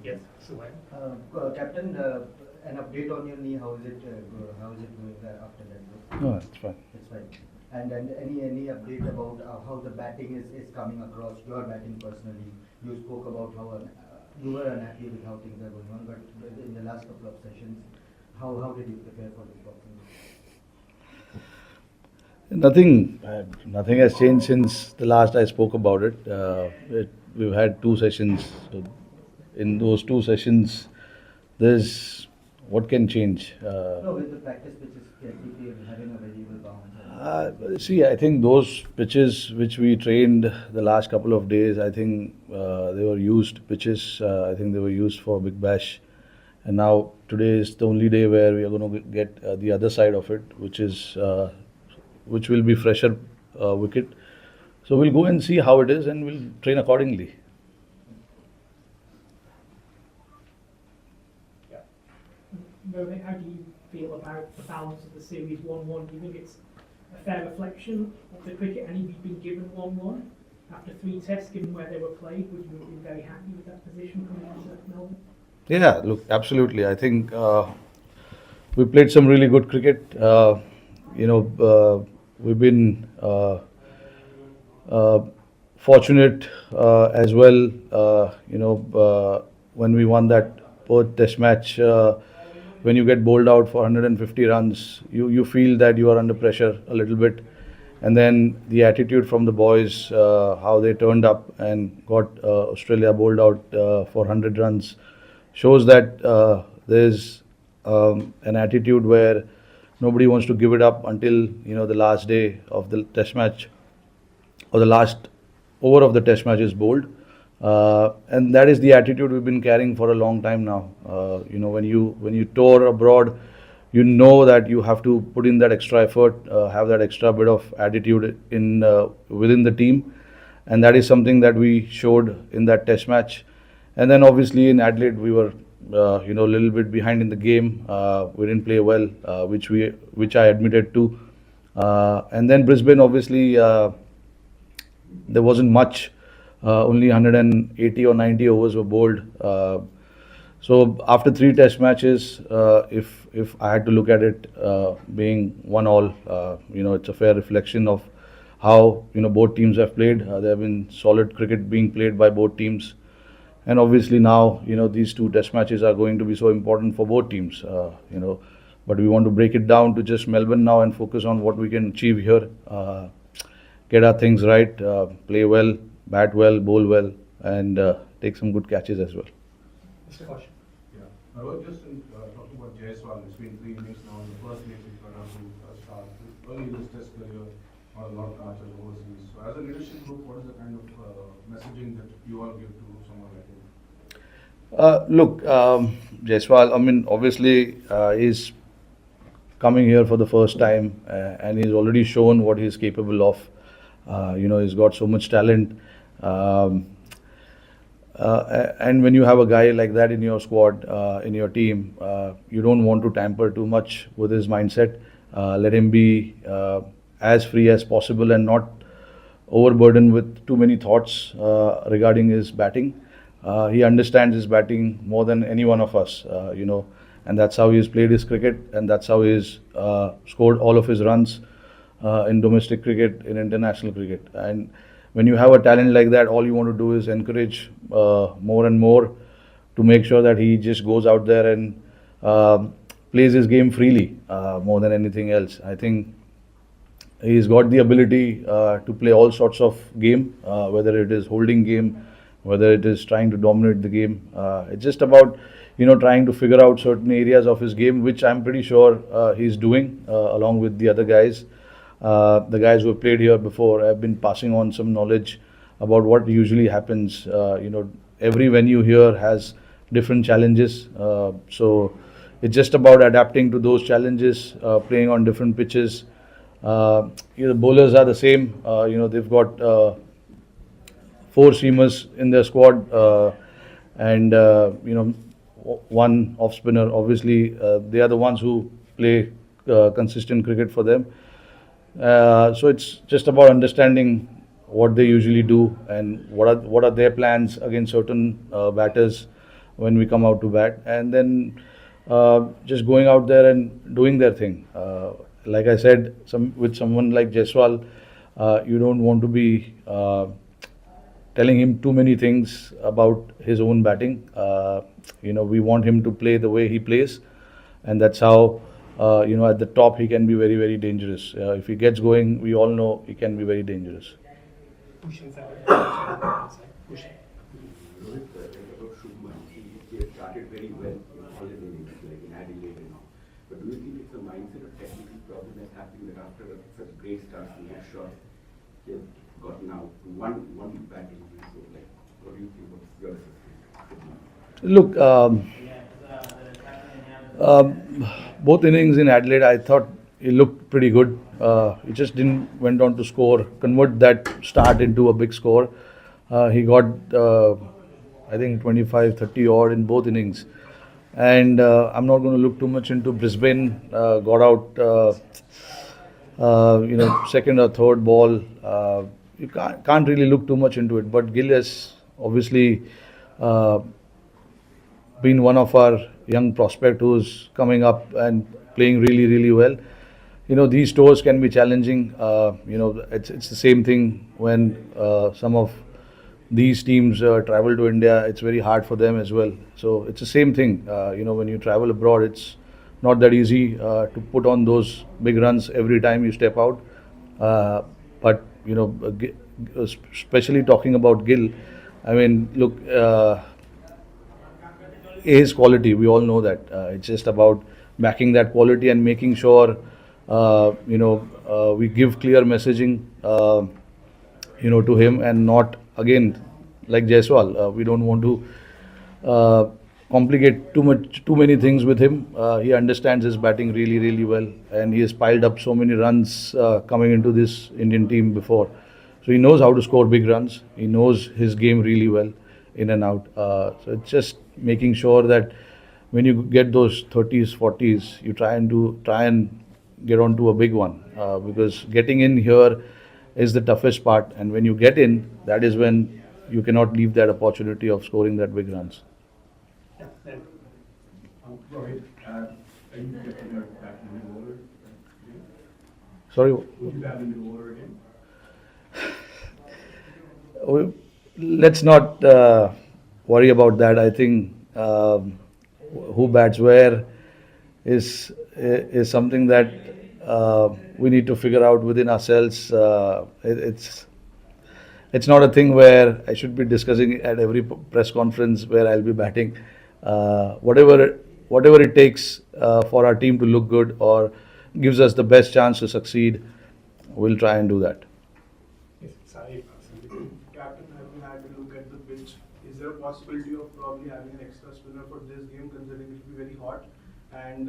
Yes, Suhail. Captain, an update on your knee. How is it? How is it going after that? No, it's fine. It's fine. And any update about how the batting is coming across? Your batting personally. You spoke about how you were unhappy with how things are going on, but in the last couple of sessions, how did you prepare for this boxing? Nothing has changed since the last I spoke about it. We've had two sessions. So in those two sessions, there's what can change. No, with the practice pitches keep having a variable bounce. See, I think those pitches which we trained the last couple of days, I think they were used pitches. I think they were used for Big Bash. And now today is the only day where we are going to get the other side of it, which will be fresher wicket. So we'll go and see how it is, and we'll train accordingly. Rohit, how do you feel about the balance of the series 1-1? Do you think it's a fair reflection of the cricket, and if you've been given 1-1 after 3 tests, given where they were played, would you have been very happy with that position coming into Melbourne? Yeah, look, absolutely. I think we played some really good cricket. We've been fortunate as well. When we won that Perth Test match, when you get bowled out for 150 runs, you feel that you are under pressure a little bit. And then the attitude from the boys, how they turned up and got Australia bowled out for 100 runs, shows that there's an attitude where nobody wants to give it up until the last day of the Test match or the last over of the Test match is bowled. And that is the attitude we've been carrying for a long time now. When you tour abroad, you know that you have to put in that extra effort, have that extra bit of attitude in within the team, and that is something that we showed in that Test match. And then obviously in Adelaide we were a little bit behind in the game. We didn't play well, which I admitted to. And then Brisbane, obviously there wasn't much. Only 180 or 90 overs were bowled. So after 3 Test matches, if I had to look at it being 1-1, it's a fair reflection of how both teams have played. There have been solid cricket being played by both teams, and obviously now these 2 Test matches are going to be so important for both teams. But we want to break it down to just Melbourne now and focus on what we can achieve here. Get our things right, play well, bat well, bowl well, and take some good catches as well. Mr. Kosh. I was just talking about Jaiswal. It's been 3 innings now. The first innings he got out to start early in his Test career, or a lot of matches overseas. So, as a leadership group, what is the kind of messaging that you all give to someone like him? Look, Jaiswal, I mean, obviously he's coming here for the first time, and he's already shown what he's capable of. He's got so much talent. And when you have a guy like that in your squad, in your team, you don't want to tamper too much with his mindset. Let him be as free as possible and not overburdened with too many thoughts regarding his batting. He understands his batting more than any one of us, and that's how he's played his cricket, and that's how he's scored all of his runs in domestic cricket, in international cricket. And when you have a talent like that, all you want to do is encourage more and more to make sure that he just goes out there and plays his game freely more than anything else. I think he's got the ability to play all sorts of game, whether it is holding game, whether it is trying to dominate the game. It's just about trying to figure out certain areas of his game, which I'm pretty sure he's doing along with the other guys. The guys who have played here before have been passing on some knowledge about what usually happens. Every venue here has different challenges, so it's just about adapting to those challenges, playing on different pitches. The bowlers are the same. They've got 4 seamers in their squad, and one off spinner. Obviously, they are the ones who play consistent cricket for them. So it's just about understanding what they usually do and what are their plans against certain batters, when we come out to bat, and then just going out there and doing their thing. Like I said, with someone like Jaiswal, you don't want to be telling him too many things about his own batting. We want him to play the way he plays, and that's how at the top he can be very, very dangerous. If he gets going, we all know he can be very dangerous. Pushing side. Pushing. Rohit, about Shubman, he has started very well in all his innings, like in Adelaide and all. But do you think it's a mindset or technical problem that's happening that after such great starts and good shots, he has gotten out to one batting? So, like, what do you think? What's your assessment? Look, both innings in Adelaide, I thought he looked pretty good. He just went on to convert that start into a big score. He got, I think, 25, 30 odd in both innings. And I'm not going to look too much into Brisbane. Got out, second or third ball. You can't really look too much into it. But Gill has obviously been one of our young prospect who's coming up and playing really, really well. These tours can be challenging. It's the same thing when some of these teams travel to India. It's very hard for them as well. So it's the same thing. When you travel abroad, it's not that easy to put on those big runs every time you step out. But especially talking about Gill, I mean, look, his quality, we all know that. It's just about backing that quality and making sure we give clear messaging to him, and not, again, like Jaiswal, we don't want to complicate too many things with him. He understands his batting really, really well, and he has piled up so many runs coming into this Indian team before. So he knows how to score big runs. He knows his game really well, in and out. So it's just making sure that when you get those 30s, 40s, you try and get onto a big one, because getting in here is the toughest part, and when you get in, that is when you cannot leave that opportunity of scoring that big runs. Rohit, are you getting your back in the order? Sorry? Would you back in the order again? Let's not worry about that. I think who bats where is something that we need to figure out within ourselves. It's not a thing where I should be discussing at every press conference where I'll be batting. Whatever it takes for our team to look good or gives us the best chance to succeed, we'll try and do that. Yes, Sahib. Captain, have you had a look at the pitch? Is there a possibility of probably having an extra spinner for this game, considering it will be very hot? And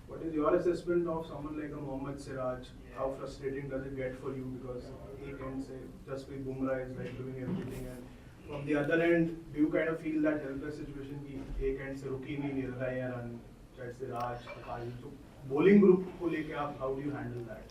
what is your assessment of someone like a Mohammad Siraj? How frustrating does it get for you? Because he can say just with Bumrah is like doing everything, and from the other end, do you kind of feel that helpless situation? He can say rookie nahi mil raha hai and Siraj, Kohli. So bowling group ko leke aap, how do you handle that?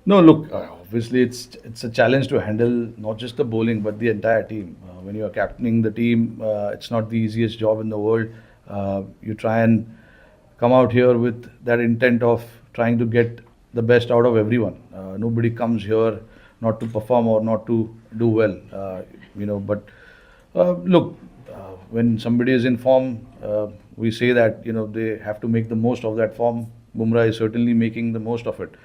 No, look, obviously it's a challenge to handle not just the bowling but the entire team. When you are captaining the team, it's not the easiest job in the world. You try and come out here with that intent of trying to get the best out of everyone. Nobody comes here not to perform or not to do well, But look, when somebody is in form, we say that they have to make the most of that form. Bumrah is certainly making the most of it.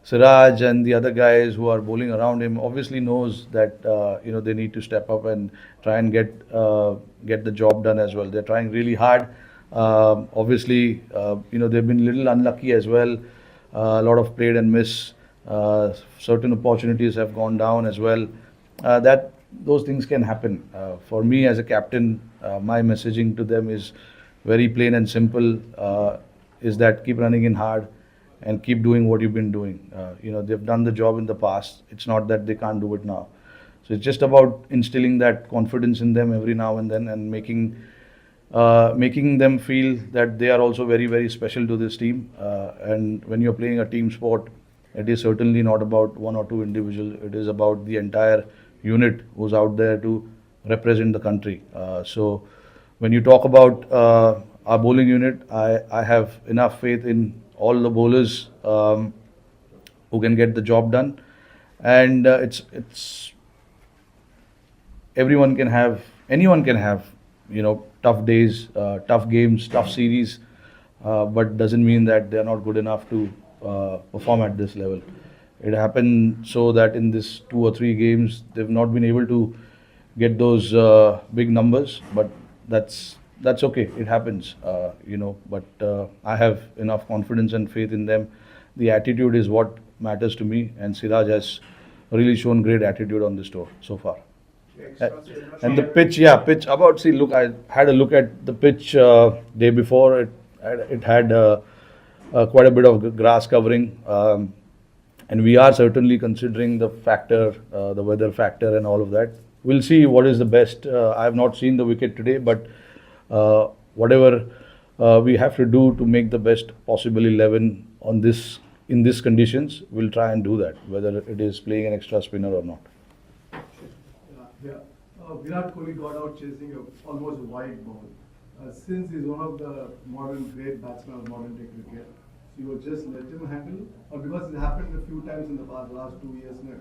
Siraj and the other guys who are bowling around him obviously knows that they need to step up and try and get the job done as well. They're trying really hard. Obviously, they've been a little unlucky as well. A lot of played and miss. Certain opportunities have gone down as well. Those things can happen. For me as a captain, my messaging to them is very plain and simple. Is that keep running in hard and keep doing what you've been doing. They've done the job in the past. It's not that they can't do it now. So it's just about instilling that confidence in them every now and then, and making them feel that they are also very, very special to this team. And when you're playing a team sport, it is certainly not about one or two individuals. It is about the entire unit who's out there to represent the country. So when you talk about our bowling unit, I have enough faith in all the bowlers who can get the job done, and it's anyone can have tough days, tough games, tough series, but doesn't mean that they are not good enough to perform at this level. It happened so that in this 2 or 3 games they've not been able to get those big numbers, but that's okay. It happens, But I have enough confidence and faith in them. The attitude is what matters to me, and Siraj has really shown great attitude on this tour so far. And the pitch, pitch. Look, I had a look at the pitch day before. It had quite a bit of grass covering, and we are certainly considering the factor, the weather factor, and all of that. We'll see what is the best. I have not seen the wicket today, but whatever we have to do to make the best possible 11 in these conditions, we'll try and do that, whether it is playing an extra spinner or not. Virat Kohli got out chasing almost wide ball. Since he's one of the modern great batsmen of modern day cricket, so you will just let him handle, or because it happened a few times in the last 2 years में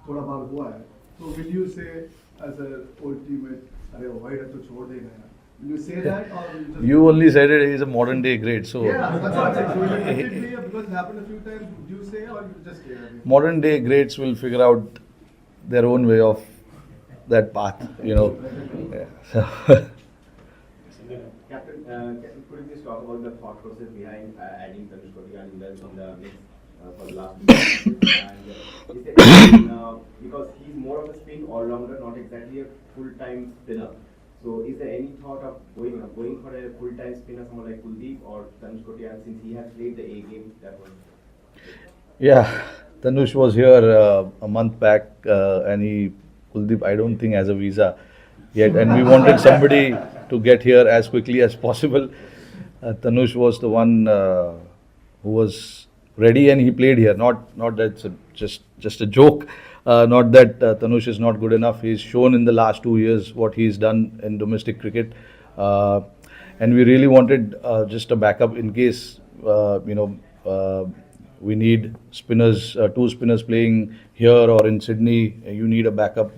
थोड़ा बार हुआ है. So will you say as a old teammate, अरे wide है तो छोड़ देना है? Will you say that, or will you just? You only said it. He's a modern day great, so Yeah, that's what I'm saying. So will you let it be, because it happened a few times? Would you say, or you just care? modern day greats will figure out their own way of that path. Yeah. So Captain, could you please talk about the thought process behind adding Tanush Kotia and Wells on the mix for the last 2 matches? And is there because he's more of a spin all-rounder, not exactly a full-time spinner. So is there any thought of going for a full-time spinner, someone like Kuldeep or Tanush Kotia, since he has played the A game? That was. Yeah, Tanush was here a month back, and Kuldeep, I don't think, has a visa yet, and we wanted somebody to get here as quickly as possible. Tanush was the one who was ready, and he played here. Not that it's just a joke. Not that Tanush is not good enough. He's shown in the last 2 years what he's done in domestic cricket, and we really wanted just a backup in case we need spinners, 2 spinners playing here or in Sydney. You need a backup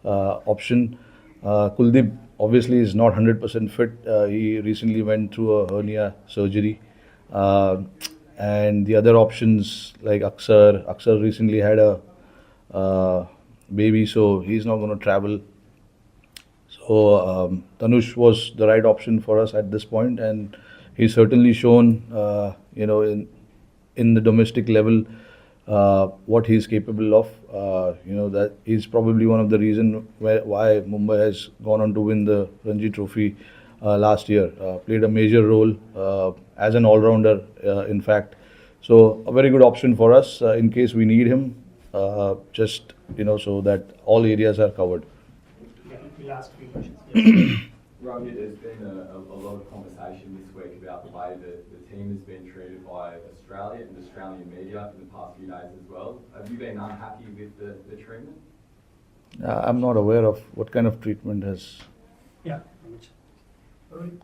option. Kuldeep obviously is not 100% fit. He recently went through a hernia surgery. And the other options like Aksar recently had a baby, so he's not going to travel. So Tanush was the right option for us at this point, and he's certainly shown, in the domestic level, what he's capable of. That he's probably one of the reasons why Mumbai has gone on to win the Ranji Trophy last year. Played a major role as an all-rounder, in fact. So a very good option for us in case we need him, so that all areas are covered. Last few questions. Rohit, there's been a lot of conversation this week about the way that the team has been treated by Australia and Australian media in the past few days as well. Have you been unhappy with the treatment? I'm not aware of what kind of treatment has. Yeah. Rohit,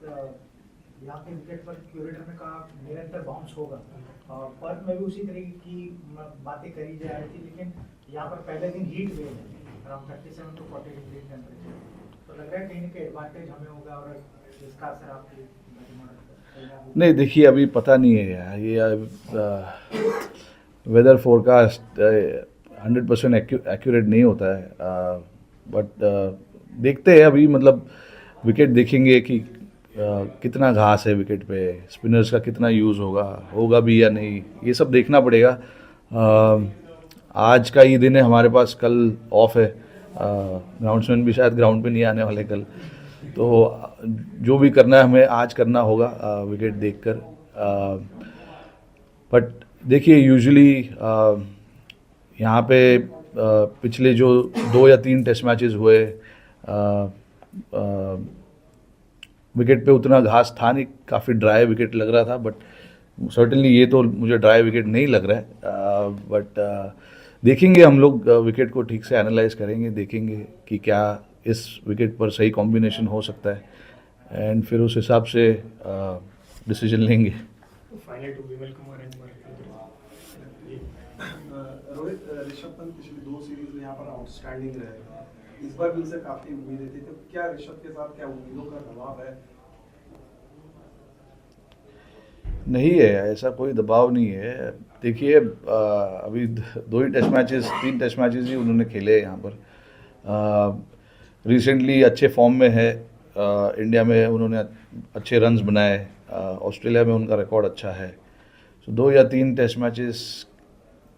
यहाँ पे wicket पर curator ने कहा निरंतर bounce होगा, Perth में भी उसी तरह की बातें करी जा रही थी, लेकिन यहाँ पर पहले दिन हीट वेव है अराउंड 37 to 40 डिग्री टेम्परेचर, तो लग रहा है कहीं ना कहीं एडवांटेज हमें होगा और इसका असर आपकी नहीं. देखिए, अभी पता नहीं है यार, ये वेदर फोरकास्ट 100% एक्यूरेट नहीं होता है, बट देखते हैं अभी. मतलब विकेट देखेंगे कि कितना घास है विकेट पे, स्पिनर्स का कितना यूज़ होगा भी या नहीं, ये सब देखना पड़ेगा. आज का ही दिन है हमारे पास, कल ऑफ है. ग्राउंड्समैन भी शायद ग्राउंड पे नहीं आने वाले कल, तो जो भी करना है हमें आज करना होगा विकेट देखकर. बट देखिए, यूजुअली यहाँ पे पिछले जो 2 या 3 टेस्ट मैचेस हुए, विकेट पे उतना घास था नहीं, काफ़ी ड्राई विकेट लग रहा था. बट सर्टेनली ये तो मुझे ड्राई विकेट नहीं लग रहा है. बट देखेंगे हम लोग, विकेट को ठीक से एनालाइज करेंगे, देखेंगे कि क्या इस विकेट पर सही कॉम्बिनेशन हो सकता है, एंड फिर उस हिसाब से डिसीजन लेंगे. Final to Vimal Kumar and Rohit, Rishabh Pant पिछली 2 सीरीज में यहाँ पर आउटस्टैंडिंग रहे, इस बार भी उनसे काफी उम्मीदें थी, तो क्या ऋषभ के साथ क्या उम्मीदों का दबाव है? नहीं है, ऐसा कोई दबाव नहीं है. देखिए अभी 2 ही टेस्ट मैचेस, 3 टेस्ट मैचेस ही उन्होंने खेले यहाँ पर. रिसेंटली अच्छे फॉर्म में है. इंडिया में उन्होंने अच्छे रन्स बनाए. ऑस्ट्रेलिया में उनका रिकॉर्ड अच्छा है. सो 2 या 3 टेस्ट मैचेस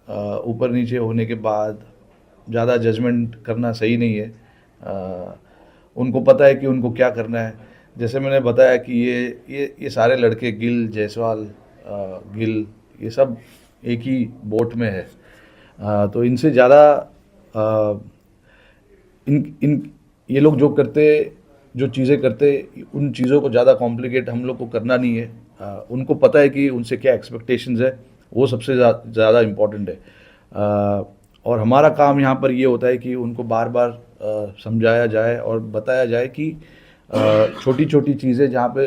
ऊपर नीचे होने के बाद ज़्यादा जजमेंट करना सही नहीं है. उनको पता है कि उनको क्या करना है. जैसे मैंने बताया कि ये सारे लड़के, गिल, जायसवाल, गिल, ये सब एक ही बोट में है. तो इनसे ज़्यादा ये लोग जो चीज़ें करते, उन चीज़ों को ज़्यादा कॉम्प्लिकेट हम लोग को करना नहीं है. उनको पता है कि उनसे क्या एक्सपेक्टेशंस है, वो सबसे ज़्यादा इम्पॉर्टेंट है. और हमारा काम यहाँ पर ये होता है कि उनको बार बार समझाया जाए और बताया जाए कि छोटी छोटी चीज़ें जहाँ पे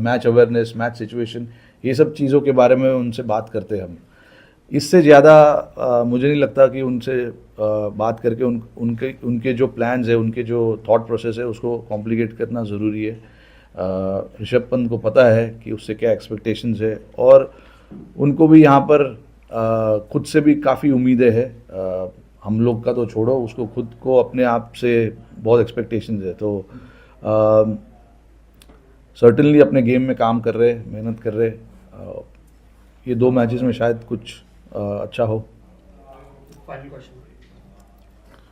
मैच अवेयरनेस, मैच सिचुएशन, ये सब चीज़ों के बारे में उनसे बात करते हैं हम. इससे ज़्यादा मुझे नहीं लगता कि उनसे बात करके उनके जो प्लान्स है, उनके जो थॉट प्रोसेस है, उसको कॉम्प्लिकेट करना ज़रूरी है. ऋषभ पंत को पता है कि उससे क्या एक्सपेक्टेशंस है, और उनको भी यहाँ पर खुद से भी काफ़ी उम्मीदें हैं. हम लोग का तो छोड़ो, उसको खुद को अपने आप से बहुत एक्सपेक्टेशंस है. तो सर्टेनली अपने गेम में काम कर रहे, मेहनत कर रहे. ये 2 मैचेस में शायद कुछ अच्छा हो. Final question.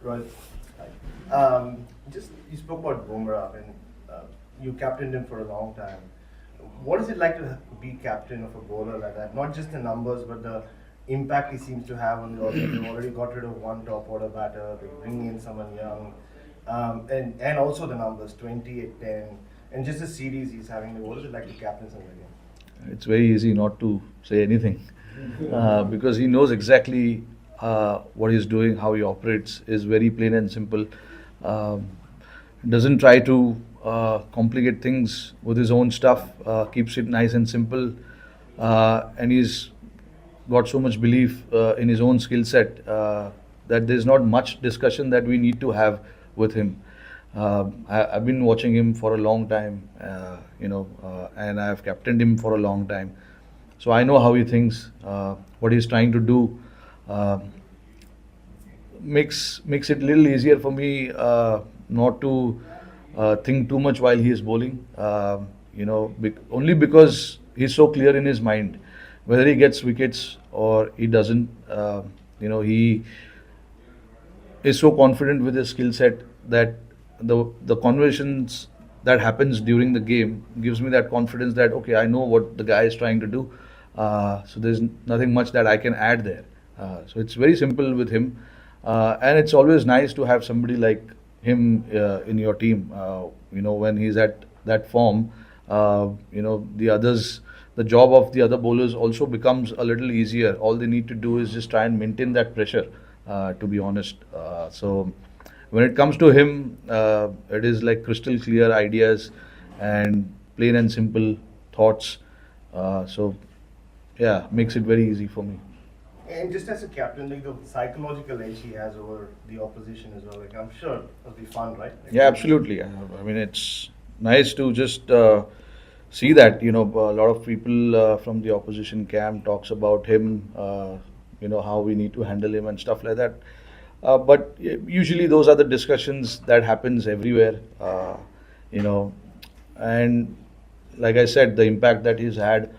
Right. Just you spoke about Bumrah and you captained him for a long time. What is it like to be captain of a bowler like that? Not just the numbers, but the impact he seems to have on the order. They've already got rid of one top order batter. They're bringing in someone young, and also the numbers 20 at 10, and just the series he's having. What is it like to captain someone again? It's very easy not to say anything because he knows exactly what he's doing, how he operates is very plain and simple. Doesn't try to complicate things with his own stuff. Keeps it nice and simple, and he's got so much belief in his own skill set that there's not much discussion that we need to have with him. I've been watching him for a long time, and I've captained him for a long time. So I know how he thinks, what he's trying to do. Makes it a little easier for me not to think too much while he is bowling. Only because he's so clear in his mind, whether he gets wickets or he doesn't. He is so confident with his skill set that the conversations that happens during the game gives me that confidence that okay, I know what the guy is trying to do. So there's nothing much that I can add there. So it's very simple with him, and it's always nice to have somebody like him in your team. When he's at that form, the job of the other bowlers also becomes a little easier. All they need to do is just try and maintain that pressure, to be honest. So when it comes to him, it is like crystal clear ideas and plain and simple thoughts. So yeah, makes it very easy for me. And just as a captain, like the psychological edge he has over the opposition as well. Like I'm sure it'll be fun, right? Like, Yeah, absolutely. I mean, it's nice to just see that. A lot of people from the opposition camp talks about him. How we need to handle him and stuff like that. But usually those are the discussions that happens everywhere. And like I said, the impact that he's had